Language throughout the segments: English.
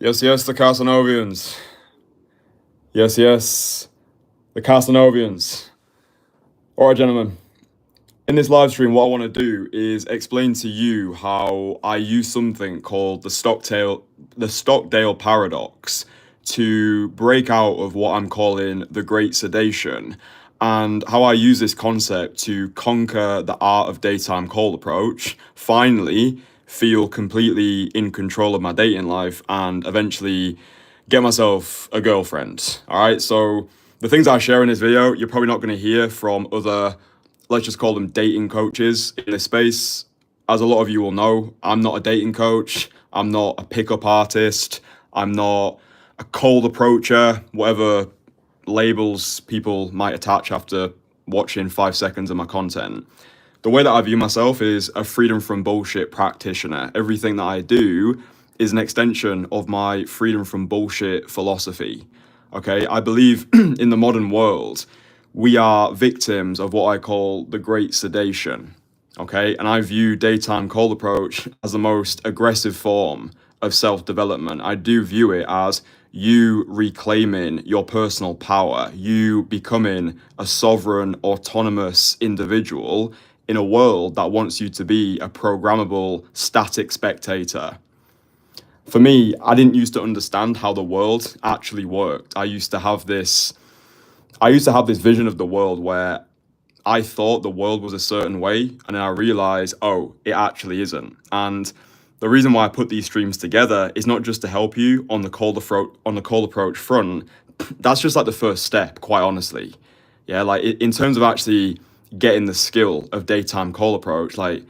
Yes, yes, the Casanovians. Yes, yes, the Casanovians. All right, gentlemen. In this live stream, what I want to do is explain to you how I use something called the Stockdale paradox to break out of what I'm calling the Great Sedation, and how I use this concept to conquer the art of daytime cold approach, finally feel completely in control of my dating life, and eventually get myself a girlfriend. All right, so the things I share in this video, you're probably not going to hear from other, let's just call them dating coaches in this space. As a lot of you will know, I'm not a dating coach. I'm not a pickup artist. I'm not a cold approacher, whatever labels people might attach after watching 5 seconds of my content. The way that I view myself is a freedom from bullshit practitioner. Everything that I do is an extension of my freedom from bullshit philosophy. Okay, I believe in the modern world, we are victims of what I call the great sedation. Okay, and I view daytime cold approach as the most aggressive form of self development. I do view it as you reclaiming your personal power, you becoming a sovereign, autonomous individual in a world that wants you to be a programmable, static spectator. For me, I didn't used to understand how the world actually worked. I used to have this vision of the world where I thought the world was a certain way, and then I realized, oh, it actually isn't. And the reason why I put these streams together is not just to help you on the cold approach front. That's just like the first step, quite honestly. Yeah, like in terms of actually getting the skill of daytime cold approach, like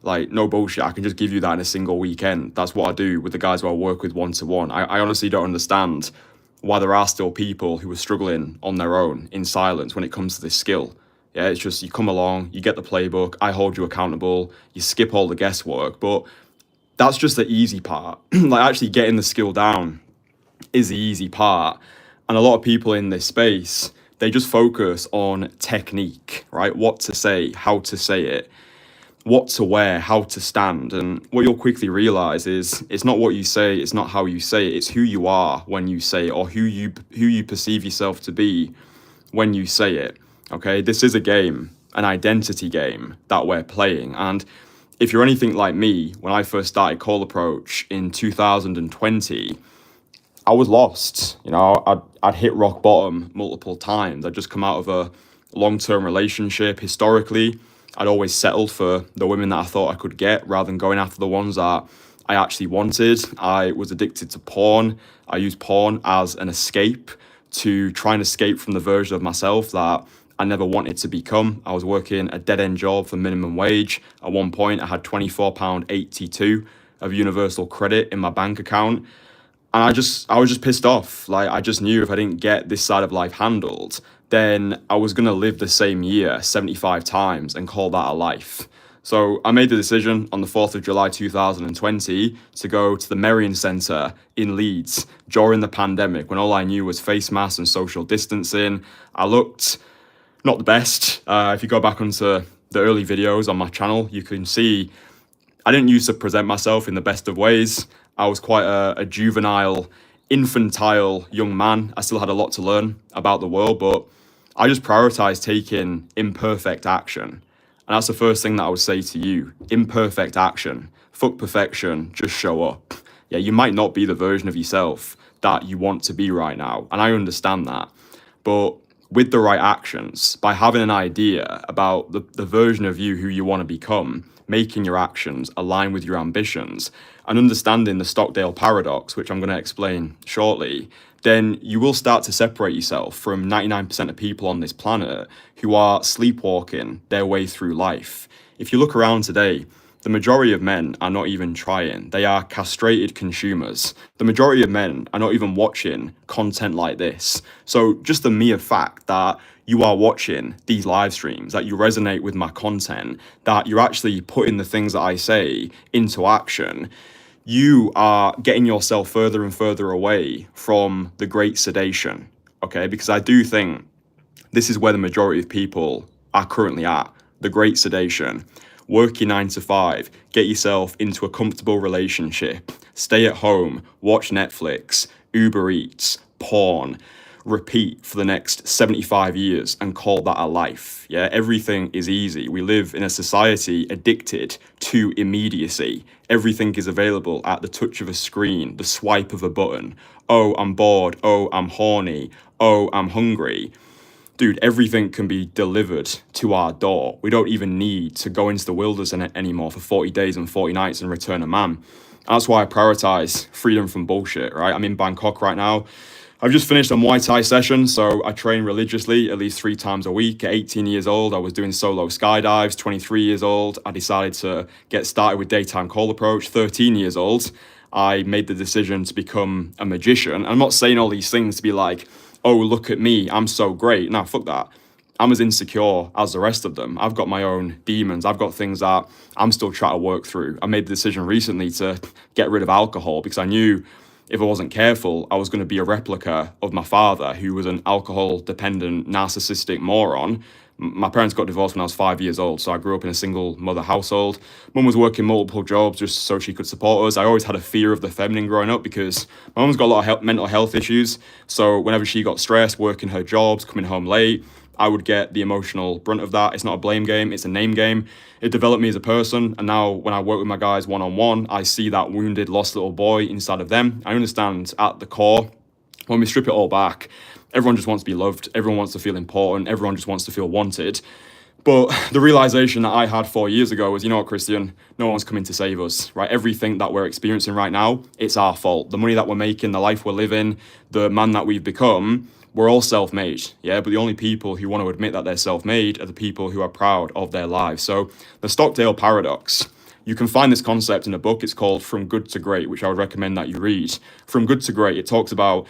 no bullshit, I can just give you that in a single weekend. That's what I do with the guys who I work with one to one. I honestly don't understand why there are still people who are struggling on their own in silence when it comes to this skill. Yeah, it's just you come along, you get the playbook, I hold you accountable, you skip all the guesswork, but that's just the easy part. Like actually getting the skill down is the easy part. And a lot of people in this space, they just focus on technique, right? What to say, how to say it, what to wear, how to stand. And what you'll quickly realize is it's not what you say, it's not how you say it, it's who you are when you say it, or who you perceive yourself to be when you say it. Okay, this is a game, an identity game that we're playing. And if you're anything like me, when I first started Call Approach in 2020, I was lost. I'd hit rock bottom multiple times. I'd just come out of a long-term relationship. Historically, I'd always settled for the women that I thought I could get rather than going after the ones that I actually wanted. I was addicted to porn. I used porn as an escape to try and escape from the version of myself that I never wanted to become. I was working a dead-end job for minimum wage. At one point, I had £24.82 of universal credit in my bank account. And I was just pissed off. Like, I just knew if I didn't get this side of life handled, then I was going to live the same year 75 times and call that a life. So I made the decision on the 4th of July 2020 to go to the Merrion Centre in Leeds during the pandemic when all I knew was face masks and social distancing. I looked not the best. If you go back onto the early videos on my channel, you can see I didn't used to present myself in the best of ways. I was quite a juvenile, infantile young man. I still had a lot to learn about the world, but I just prioritized taking imperfect action. And that's the first thing that I would say to you. Imperfect action. Fuck perfection. Just show up. Yeah, you might not be the version of yourself that you want to be right now. And I understand that. But with the right actions, by having an idea about the version of you who you want to become, making your actions align with your ambitions, and understanding the Stockdale paradox, which I'm going to explain shortly, then you will start to separate yourself from 99% of people on this planet who are sleepwalking their way through life. If you look around today, the majority of men are not even trying. They are castrated consumers. The majority of men are not even watching content like this. So just the mere fact that you are watching these live streams, that you resonate with my content, that you're actually putting the things that I say into action, you are getting yourself further and further away from the great sedation, okay? Because I do think this is where the majority of people are currently at, the great sedation. work your 9 to 5, get yourself into a comfortable relationship, stay at home, watch Netflix, Uber Eats, porn, repeat for the next 75 years and call that a life. Yeah, everything is easy. We live in a society addicted to immediacy. Everything is available at the touch of a screen, the swipe of a button. Oh, I'm bored. Oh, I'm horny. Oh, I'm hungry. Dude, everything can be delivered to our door. We don't even need to go into the wilderness anymore for 40 days and 40 nights and return a man. And that's why I prioritize freedom from bullshit, right? I'm in Bangkok right now. I've just finished a Muay Thai session, so I train religiously at least 3 times a week. At 18 years old, I was doing solo skydives. 23 years old, I decided to get started with daytime cold approach. 13 years old, I made the decision to become a magician. I'm not saying all these things to be like, oh, look at me, I'm so great. Nah, fuck that. I'm as insecure as the rest of them. I've got my own demons. I've got things that I'm still trying to work through. I made the decision recently to get rid of alcohol because I knew if I wasn't careful, I was going to be a replica of my father, who was an alcohol-dependent, narcissistic moron. My parents got divorced when I was 5 years old, so I grew up in a single mother household. Mum was working multiple jobs just so she could support us. I always had a fear of the feminine growing up because my mum's got a lot of mental health issues. So whenever she got stressed, working her jobs, coming home late, I would get the emotional brunt of that. It's not a blame game, it's a name game. It developed me as a person, and now when I work with my guys one-on-one, I see that wounded, lost little boy inside of them. I understand at the core, when we strip it all back, everyone just wants to be loved, everyone wants to feel important, everyone just wants to feel wanted. But the realization that I had 4 years ago was, you know what, Kristian, no one's coming to save us, right? Everything that we're experiencing right now, it's our fault. The money that we're making, the life we're living, the man that we've become, we're all self-made, yeah? But the only people who want to admit that they're self-made are the people who are proud of their lives. So the Stockdale paradox, you can find this concept in a book. It's called From Good to Great, which I would recommend that you read. From Good to Great, it talks about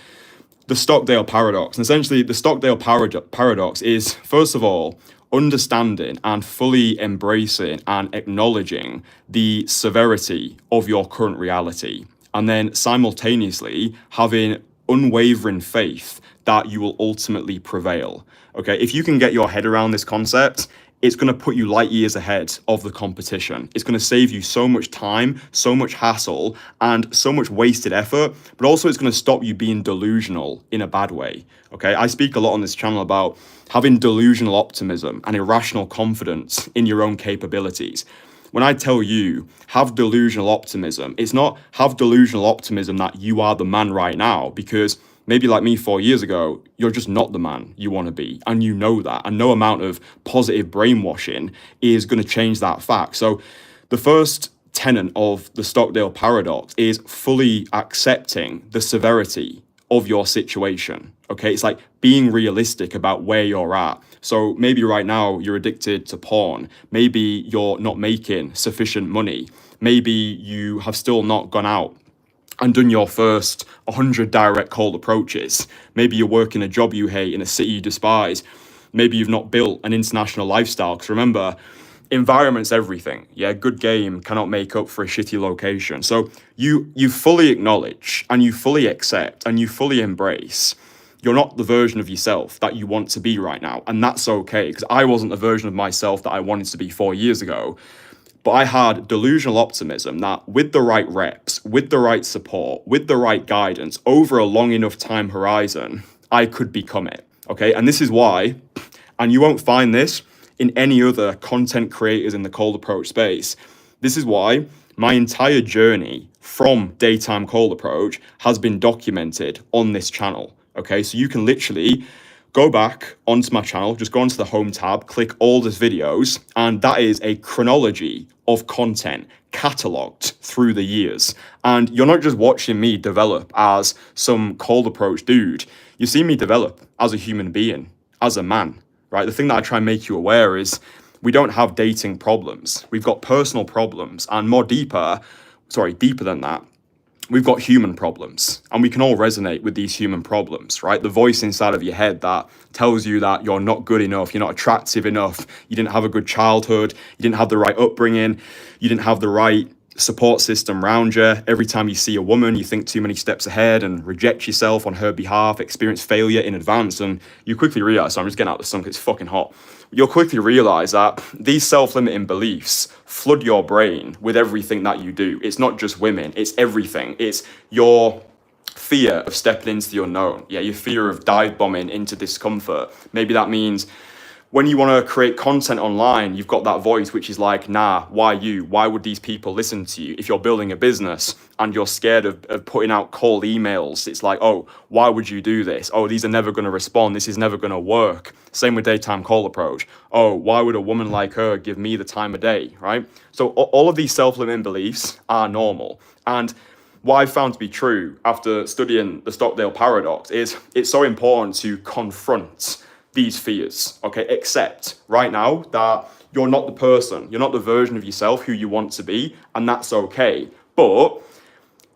the Stockdale paradox. And essentially, the Stockdale paradox is, first of all, understanding and fully embracing and acknowledging the severity of your current reality, and then simultaneously having unwavering faith that you will ultimately prevail. Okay, if you can get your head around this concept, it's going to put you light years ahead of the competition. It's going to save you so much time, so much hassle, and so much wasted effort, but also it's going to stop you being delusional in a bad way. Okay, I speak a lot on this channel about having delusional optimism and irrational confidence in your own capabilities. When I tell you, have delusional optimism, it's not have delusional optimism that you are the man right now, because maybe like me 4 years ago, you're just not the man you want to be. And you know that. And no amount of positive brainwashing is going to change that fact. So the first tenet of the Stockdale paradox is fully accepting the severity of your situation. Okay, it's like being realistic about where you're at. So maybe right now you're addicted to porn. Maybe you're not making sufficient money. Maybe you have still not gone out and done your first 100 direct cold approaches. Maybe you're working a job you hate in a city you despise. Maybe you've not built an international lifestyle. Because remember, environment's everything. Yeah, good game cannot make up for a shitty location. So you fully acknowledge and you fully accept and you fully embrace you're not the version of yourself that you want to be right now. And that's okay, because I wasn't the version of myself that I wanted to be 4 years ago. But I had delusional optimism that with the right reps, with the right support, with the right guidance, over a long enough time horizon, I could become it, okay? And this is why, and you won't find this in any other content creators in the cold approach space, this is why my entire journey from daytime cold approach has been documented on this channel, okay? So you can literally go back onto my channel, just go onto the home tab, click oldest videos, and that is a chronology of content cataloged through the years. And you're not just watching me develop as some cold approach dude, you see me develop as a human being, as a man, right? The thing that I try and make you aware is we don't have dating problems. We've got personal problems, and deeper than that, we've got human problems, and we can all resonate with these human problems, right? The voice inside of your head that tells you that you're not good enough, you're not attractive enough, you didn't have a good childhood, you didn't have the right upbringing, you didn't have the right support system around you. Every time you see a woman, you think too many steps ahead and reject yourself on her behalf, experience failure in advance, and you quickly realize, so I'm just getting out the sun because it's fucking hot. You'll quickly realize that these self-limiting beliefs flood your brain with everything that you do. It's not just women, it's everything. It's your fear of stepping into the unknown. Yeah, your fear of dive bombing into discomfort. Maybe that means when you want to create content online, you've got that voice which is like, nah, why you? Why would these people listen to you? If you're building a business and you're scared of putting out cold emails, it's like, oh, why would you do this? Oh, these are never going to respond. This is never going to work. Same with daytime call approach. Oh, why would a woman like her give me the time of day, right? So all of these self-limiting beliefs are normal. And what I've found to be true after studying the Stockdale paradox is it's so important to confront these fears, okay? Accept right now that you're not the person, you're not the version of yourself who you want to be, and that's okay. But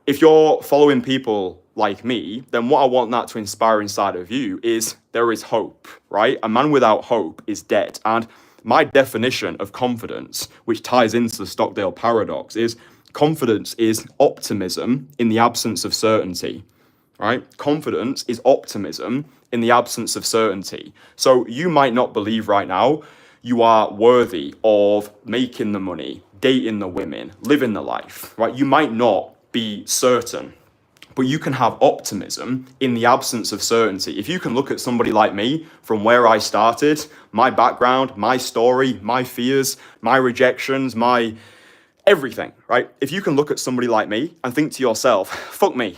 if you're following people like me, then what I want that to inspire inside of you is there is hope, right? A man without hope is dead. And my definition of confidence, which ties into the Stockdale paradox, is confidence is optimism in the absence of certainty, right? Confidence is optimism in the absence of certainty. So you might not believe right now you are worthy of making the money, dating the women, living the life, right? You might not be certain, but you can have optimism in the absence of certainty. If you can look at somebody like me from where I started, my background, my story, my fears, my rejections, my everything, right? If you can look at somebody like me and think to yourself, fuck me,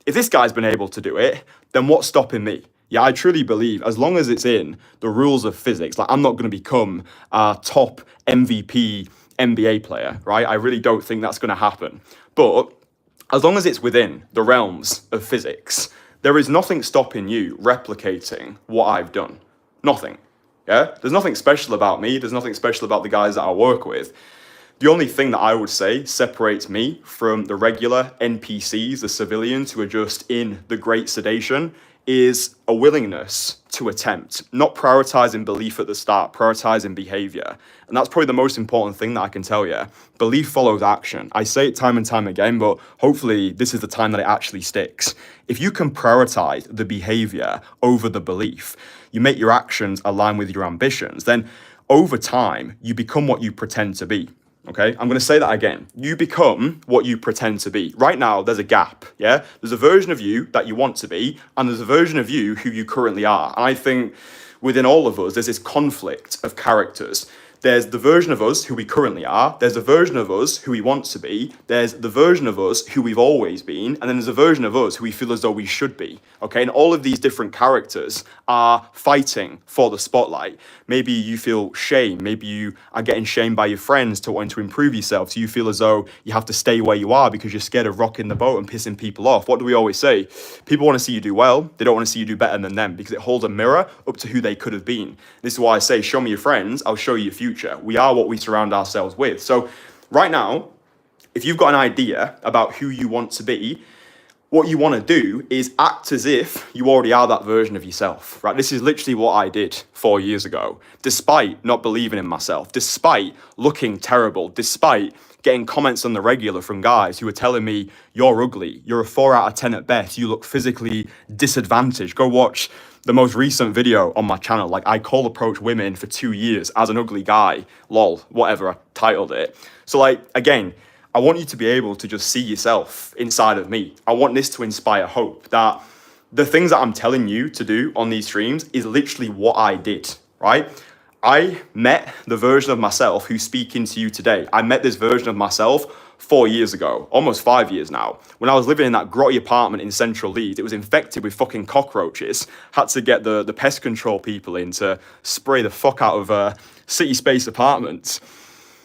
if this guy's been able to do it, then what's stopping me? Yeah, I truly believe as long as it's in the rules of physics, like I'm not going to become a top MVP NBA player, right? I really don't think that's going to happen. But as long as it's within the realms of physics, there is nothing stopping you replicating what I've done. Nothing. Yeah? There's nothing special about me. There's nothing special about the guys that I work with. The only thing that I would say separates me from the regular NPCs, the civilians who are just in the great sedation, is a willingness to attempt, not prioritizing belief at the start, prioritizing behavior. And that's probably the most important thing that I can tell you. Belief follows action. I say it time and time again, but hopefully this is the time that it actually sticks. If you can prioritize the behavior over the belief, you make your actions align with your ambitions, then over time, you become what you pretend to be. Okay, I'm going to say that again. You become what you pretend to be. Right now, there's a gap, yeah? There's a version of you that you want to be, and there's a version of you who you currently are. And I think within all of us, there's this conflict of characters. There's the version of us who we currently are, there's a version of us who we want to be, there's the version of us who we've always been, and then there's a version of us who we feel as though we should be, okay? And all of these different characters are fighting for the spotlight. Maybe you feel shame, maybe you are getting shamed by your friends to wanting to improve yourself, so you feel as though you have to stay where you are because you're scared of rocking the boat and pissing people off. What do we always say? People want to see you do well, they don't want to see you do better than them because it holds a mirror up to who they could have been. This is why I say, show me your friends, I'll show you your future. We are what we surround ourselves with. So right now, if you've got an idea about who you want to be, what you want to do is act as if you already are that version of yourself, right? This is literally what I did 4 years ago, despite not believing in myself, despite looking terrible, despite getting comments on the regular from guys who were telling me, you're ugly, you're a 4 out of 10 at best, you look physically disadvantaged. Go watch the most recent video on my channel. Like, I call approach women for 2 years as an ugly guy, lol, whatever I titled it. So like, again, I want you to be able to just see yourself inside of me. I want this to inspire hope that the things that I'm telling you to do on these streams is literally what I did, right? I met the version of myself who's speaking to you today. I met this version of myself 4 years ago, almost 5 years now. When I was living in that grotty apartment in central Leeds, it was infected with fucking cockroaches. Had to get the pest control people in to spray the fuck out of city space apartments.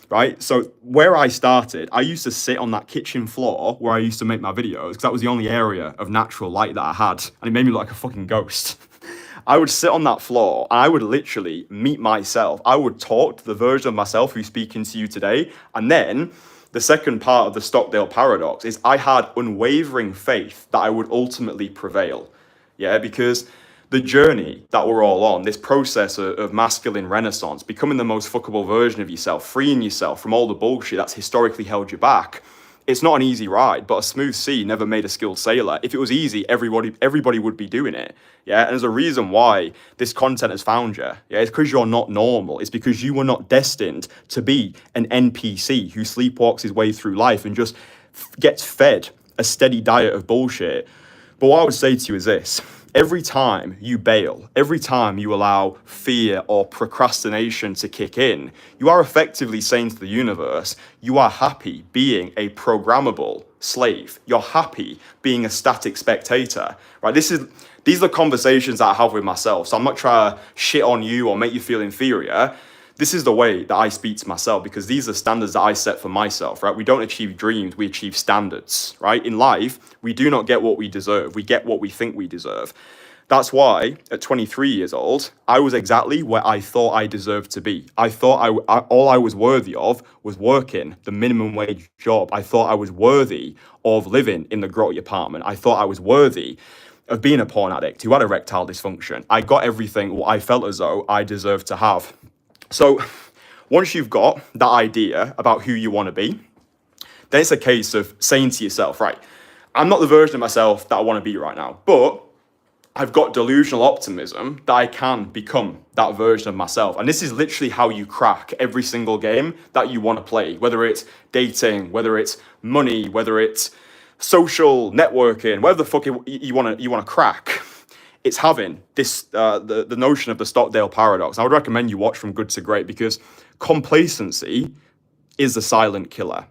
Right? So where I started, I used to sit on that kitchen floor where I used to make my videos because that was the only area of natural light that I had. And it made me look like a fucking ghost. I would sit on that floor and I would literally meet myself. I would talk to the version of myself who's speaking to you today. And then the second part of the Stockdale paradox is I had unwavering faith that I would ultimately prevail. Yeah, because the journey that we're all on, this process of masculine renaissance, becoming the most fuckable version of yourself, freeing yourself from all the bullshit that's historically held you back. It's not an easy ride, but a smooth sea never made a skilled sailor. If it was easy, everybody would be doing it. Yeah, and there's a reason why this content has found you. Yeah, it's because you're not normal. It's because you were not destined to be an NPC who sleepwalks his way through life and just gets fed a steady diet of bullshit. But what I would say to you is this. Every time you bail, every time you allow fear or procrastination to kick in, you are effectively saying to the universe, you are happy being a programmable slave. You're happy being a static spectator, right? These are the conversations that I have with myself. So I'm not trying to shit on you or make you feel inferior. This is the way that I speak to myself, because these are standards that I set for myself, right? We don't achieve dreams, we achieve standards, right? In life, we do not get what we deserve. We get what we think we deserve. That's why at 23 years old, I was exactly where I thought I deserved to be. I thought all I was worthy of was working the minimum wage job. I thought I was worthy of living in the grotty apartment. I thought I was worthy of being a porn addict who had erectile dysfunction. I got everything what I felt as though I deserved to have. So once you've got that idea about who you want to be, then it's a case of saying to yourself, right, I'm not the version of myself that I want to be right now, but I've got delusional optimism that I can become that version of myself. And this is literally how you crack every single game that you want to play, whether it's dating, whether it's money, whether it's social networking, whatever the fuck you want to crack. It's having this the notion of the Stockdale paradox. I would recommend you watch From Good to Great, because complacency is the silent killer,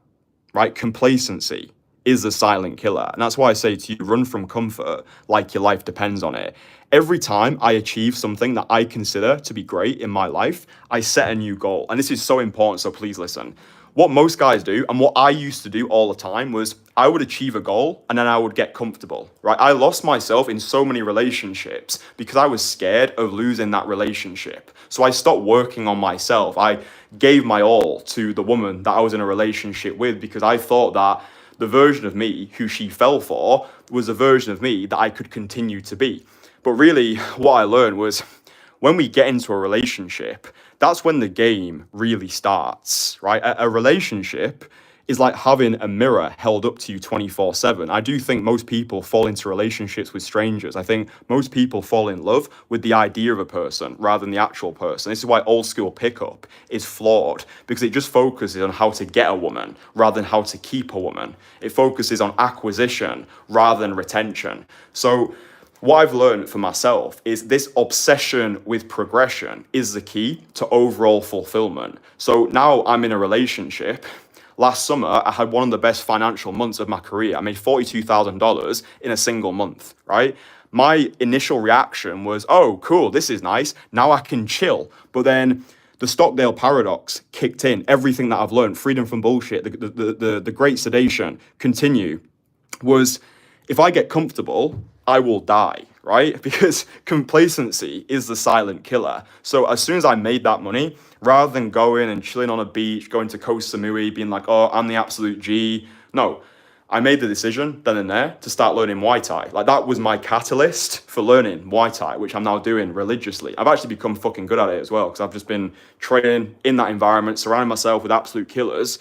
right? Complacency is the silent killer. And that's why I say to you, run from comfort like your life depends on it. Every time I achieve something that I consider to be great in my life, I set a new goal. And this is so important, so please listen. What most guys do, and what I used to do all the time, was I would achieve a goal and then I would get comfortable, right? I lost myself in so many relationships because I was scared of losing that relationship. So I stopped working on myself. I gave my all to the woman that I was in a relationship with because I thought that the version of me who she fell for was a version of me that I could continue to be. But really, what I learned was when we get into a relationship, that's when the game really starts, right? A relationship is like having a mirror held up to you 24/7. I do think most people fall into relationships with strangers. I think most people fall in love with the idea of a person rather than the actual person. This is why old school pickup is flawed, because it just focuses on how to get a woman rather than how to keep a woman. It focuses on acquisition rather than retention. So what I've learned for myself is this obsession with progression is the key to overall fulfillment. So now I'm in a relationship. Last summer, I had one of the best financial months of my career. I made $42,000 in a single month, right? My initial reaction was, oh, cool, this is nice. Now I can chill. But then the Stockdale paradox kicked in. Everything that I've learned, freedom from bullshit, the great sedation, continue, was if I get comfortable, I will die, right? Because complacency is the silent killer. So as soon as I made that money, rather than going and chilling on a beach, going to Koh Samui, being like, oh, I'm the absolute G. No, I made the decision then and there to start learning Muay Thai. Like that was my catalyst for learning Muay Thai, which I'm now doing religiously. I've actually become fucking good at it as well, because I've just been training in that environment, surrounding myself with absolute killers.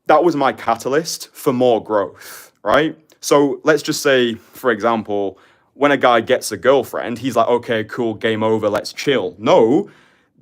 That was my catalyst for more growth, right? So let's just say, for example, when a guy gets a girlfriend, he's like, okay, cool, game over, let's chill. No,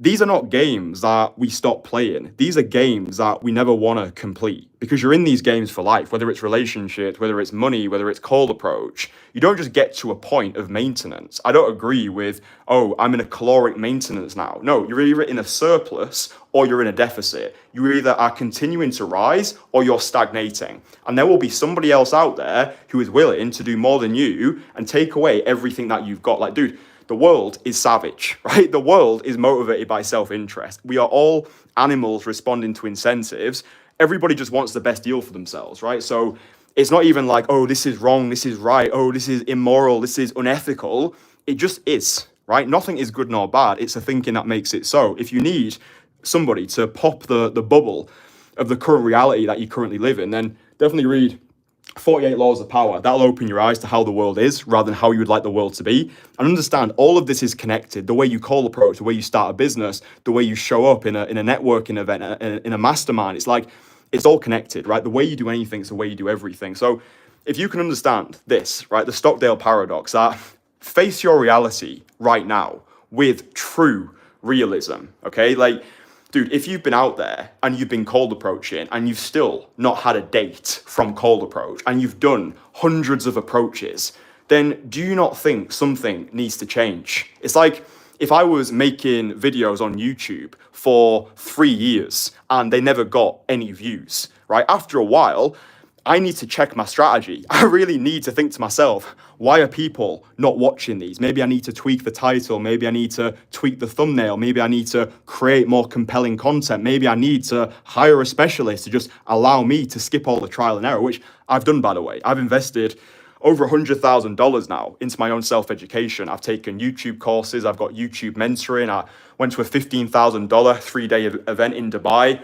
these are not games that we stop playing. These are games that we never want to complete, because you're in these games for life, whether it's relationships, whether it's money, whether it's cold approach. You don't just get to a point of maintenance. I don't agree with, oh, I'm in a caloric maintenance now. No, you're either in a surplus or you're in a deficit. You either are continuing to rise or you're stagnating. And there will be somebody else out there who is willing to do more than you and take away everything that you've got. Like, dude, the world is savage, right? The world is motivated by self-interest. We are all animals responding to incentives. Everybody just wants the best deal for themselves, right? So it's not even like, oh, this is wrong, this is right, oh, this is immoral, this is unethical. It just is, right? Nothing is good nor bad. It's the thinking that makes it so. If you need somebody to pop the bubble of the current reality that you currently live in, then definitely read 48 laws of power. That'll open your eyes to how the world is rather than how you would like the world to be. And understand all of this is connected. The way you call approach, the way you start a business, the way you show up in a networking event, in a mastermind. It's like, it's all connected, right? The way you do anything is the way you do everything. So if you can understand this, right, the Stockdale paradox, that face your reality right now with true realism, okay? Like, dude, if you've been out there and you've been cold approaching and you've still not had a date from cold approach and you've done hundreds of approaches, then do you not think something needs to change? It's like if I was making videos on YouTube for 3 years and they never got any views, right? After a while, I need to check my strategy. I really need to think to myself, why are people not watching these? Maybe I need to tweak the title. Maybe I need to tweak the thumbnail. Maybe I need to create more compelling content. Maybe I need to hire a specialist to just allow me to skip all the trial and error, which I've done, by the way. I've invested over $100,000 now into my own self-education. I've taken YouTube courses. I've got YouTube mentoring. I went to a $15,000 3-day event in Dubai.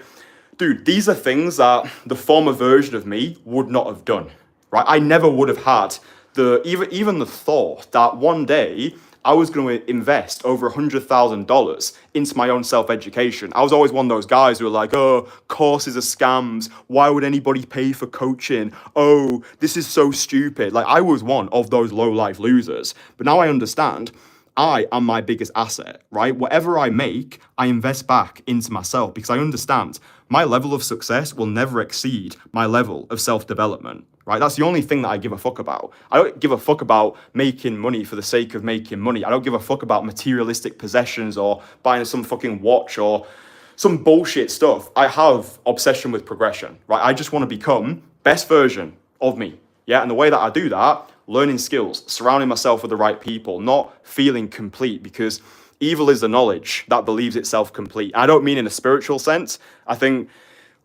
Dude, these are things that the former version of me would not have done, right? I never would have had even the thought that one day I was going to invest over $100,000 into my own self-education. I was always one of those guys who were like, oh, courses are scams. Why would anybody pay for coaching? Oh, this is so stupid. Like, I was one of those low-life losers. But now I understand I am my biggest asset, right? Whatever I make, I invest back into myself because I understand my level of success will never exceed my level of self-development, right? That's the only thing that I give a fuck about. I don't give a fuck about making money for the sake of making money. I don't give a fuck about materialistic possessions or buying some fucking watch or some bullshit stuff. I have obsession with progression, right? I just want to become best version of me, yeah? And the way that I do that, learning skills, surrounding myself with the right people, not feeling complete, because evil is the knowledge that believes itself complete. I don't mean in a spiritual sense. I think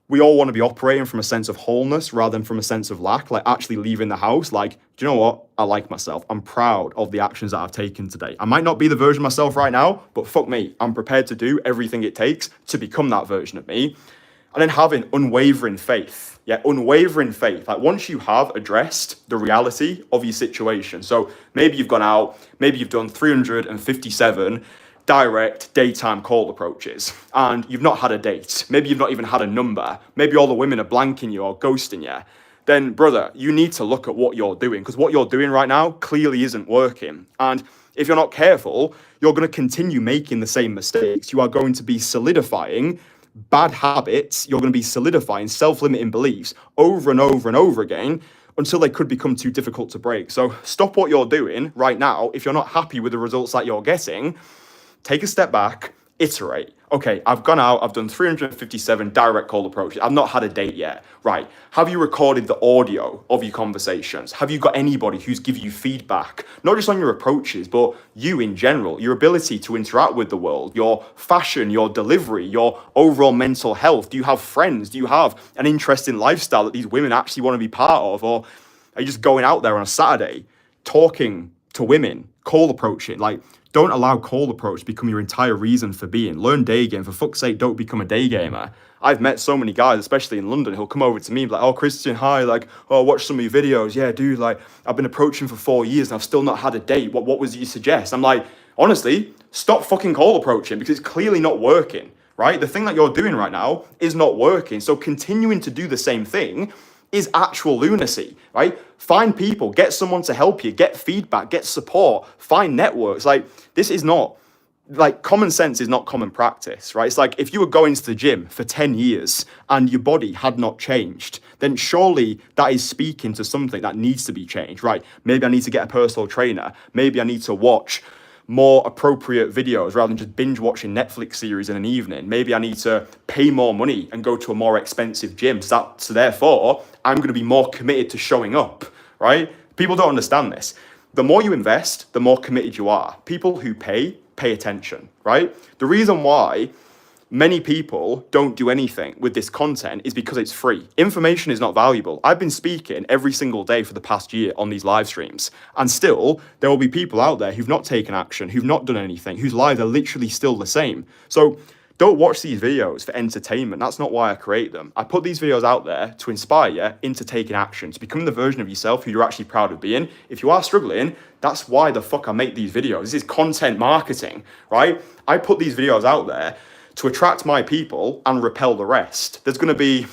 we all want to be operating from a sense of wholeness rather than from a sense of lack, like actually leaving the house. Like, do you know what? I like myself. I'm proud of the actions that I've taken today. I might not be the version of myself right now, but fuck me. I'm prepared to do everything it takes to become that version of me. And then having unwavering faith. Yeah, unwavering faith. Like, once you have addressed the reality of your situation. So maybe you've gone out, maybe you've done 357 direct daytime call approaches and you've not had a date. Maybe you've not even had a number. Maybe all the women are blanking you or ghosting you. Then, brother, you need to look at what you're doing, because what you're doing right now clearly isn't working. And if you're not careful, you're going to continue making the same mistakes. You are going to be solidifying bad habits. You're going to be solidifying self-limiting beliefs over and over and over again until they could become too difficult to break. So stop what you're doing right now. If you're not happy with the results that you're getting, take a step back, iterate. Okay, I've gone out, I've done 357 direct call approaches. I've not had a date yet. Right. Have you recorded the audio of your conversations? Have you got anybody who's giving you feedback? Not just on your approaches, but you in general, your ability to interact with the world, your fashion, your delivery, your overall mental health. Do you have friends? Do you have an interesting lifestyle that these women actually want to be part of? Or are you just going out there on a Saturday, talking to women, call approaching? Like, don't allow cold approach to become your entire reason for being. Learn day game. For fuck's sake, don't become a day gamer. I've met so many guys, especially in London, who'll come over to me and be like, oh, Kristian, hi, like, oh, watch some of your videos. Yeah, dude, like, I've been approaching for 4 years and I've still not had a date. What was it you suggest? I'm like, honestly, stop fucking cold approaching because it's clearly not working, right? The thing that you're doing right now is not working. So continuing to do the same thing is actual lunacy, right? Find people, get someone to help you, get feedback, get support, find networks. Like, this is not, like, common sense is not common practice, right? It's like if you were going to the gym for 10 years and your body had not changed, then surely that is speaking to something that needs to be changed, right? Maybe I need to get a personal trainer. Maybe I need to watch more appropriate videos rather than just binge watching Netflix series in an evening. Maybe I need to pay more money and go to a more expensive gym. So therefore, I'm going to be more committed to showing up, right? People don't understand this. The more you invest, the more committed you are. People who pay attention, right? The reason why many people don't do anything with this content is because it's free. Information is not valuable. I've been speaking every single day for the past year on these live streams, and still there will be people out there who've not taken action, who've not done anything, whose lives are literally still the same. So don't watch these videos for entertainment. That's not why I create them. I put these videos out there to inspire you into taking action, to become the version of yourself who you're actually proud of being. If you are struggling, that's why the fuck I make these videos. This is content marketing, right? I put these videos out there to attract my people and repel the rest. There's going to be,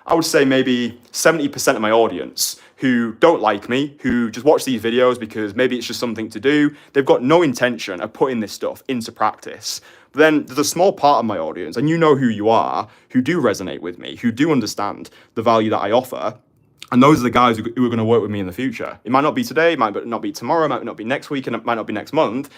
I would say, maybe 70% of my audience who don't like me, who just watch these videos because maybe it's just something to do. They've got no intention of putting this stuff into practice. But then there's a small part of my audience, and you know who you are, who do resonate with me, who do understand the value that I offer. And those are the guys who are going to work with me in the future. It might not be today, it might not be tomorrow, it might not be next week, and it might not be next month.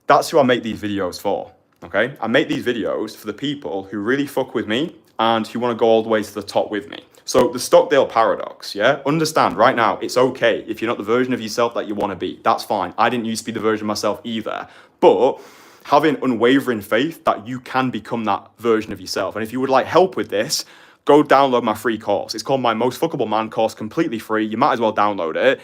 That's who I make these videos for, okay? I make these videos for the people who really fuck with me and who want to go all the way to the top with me. So the Stockdale paradox, yeah? Understand right now, it's okay if you're not the version of yourself that you want to be. That's fine. I didn't used to be the version of myself either. But having unwavering faith that you can become that version of yourself. And if you would like help with this, go download my free course. It's called my Most Fuckable Man course, completely free. You might as well download it.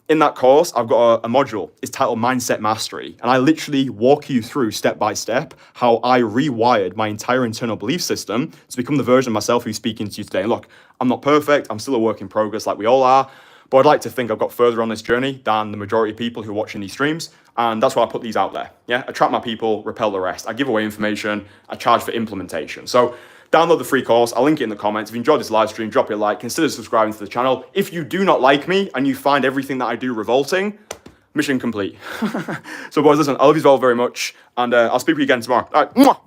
In that course, I've got a module. It's titled Mindset Mastery. And I literally walk you through step by step how I rewired my entire internal belief system to become the version of myself who's speaking to you today. And look, I'm not perfect. I'm still a work in progress like we all are. But I'd like to think I've got further on this journey than the majority of people who are watching these streams. And that's why I put these out there. Yeah, attract my people, repel the rest. I give away information. I charge for implementation. So download the free course. I'll link it in the comments. If you enjoyed this live stream, drop your like. Consider subscribing to the channel. If you do not like me and you find everything that I do revolting, mission complete. So boys, listen, I love you all very much. And I'll speak with you again tomorrow. All right. Mwah!